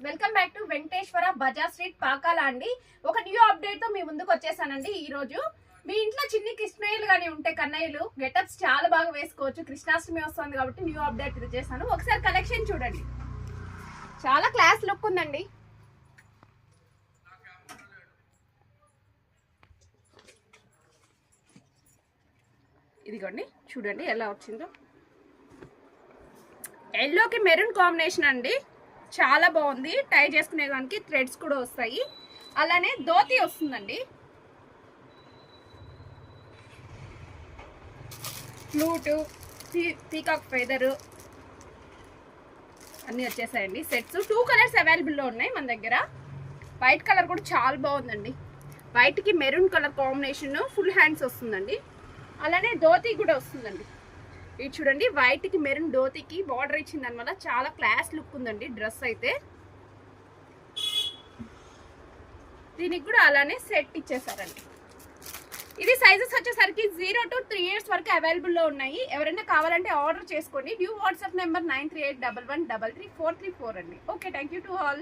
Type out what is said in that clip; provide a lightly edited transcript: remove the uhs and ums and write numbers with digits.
Welcome back to Venkateswara Bazar street Pakala అండి. ఒక new update తో మీ ముందుకు వచ్చేసానండి. ఈ రోజు మీ ఇంట్లో చిన్ని కృష్ణయ్యలు గానీ ఉంటే కన్నయ్యలు గెటప్స్ చాలా బాగా వేసుకోవచ్చు. కృష్ణాష్టమి వస్తుంది కాబట్టి న్యూ అప్డేట్ ఇది చేశాను. ఒకసారి కలెక్షన్ చూడండి, చాలా క్లాస్ లుక్ ఉందండి. ఇదిగోండి చూడండి ఎలా వచ్చిందో. ఎల్లోకి మెరూన్ కాంబినేషన్ అండి, చాలా బాగుంది. టై చేసుకునే దానికి థ్రెడ్స్ కూడా వస్తాయి. అలానే ధోతి వస్తుందండి, ఫ్లూటు, పీకాక్ ఫెదరు అన్నీ వచ్చేసాయండి. సెట్స్ 2 కలర్స్ అవైలబుల్లో ఉన్నాయి మన దగ్గర. వైట్ కలర్ కూడా చాలా బాగుందండి. వైట్కి maroon colour combination, full hands వస్తుందండి. అలానే ధోతి కూడా వస్తుందండి. ఇది చూడండి, వైట్కి మెరూన్ ధోతికి బార్డర్ ఇచ్చింది అనమాట. చాలా క్లాస్ లుక్ ఉందండి డ్రెస్ అయితే. దీనికి కూడా అలానే సెట్ ఇచ్చేసారండి. ఇది సైజెస్ వచ్చేసరికి 0 to 3 years వరకు అవైలబుల్లో ఉన్నాయి. ఎవరైనా కావాలంటే ఆర్డర్ చేసుకోండి. న్యూ వాట్సాప్ నెంబర్ 9381113334 అండి. Okay, thank you to all.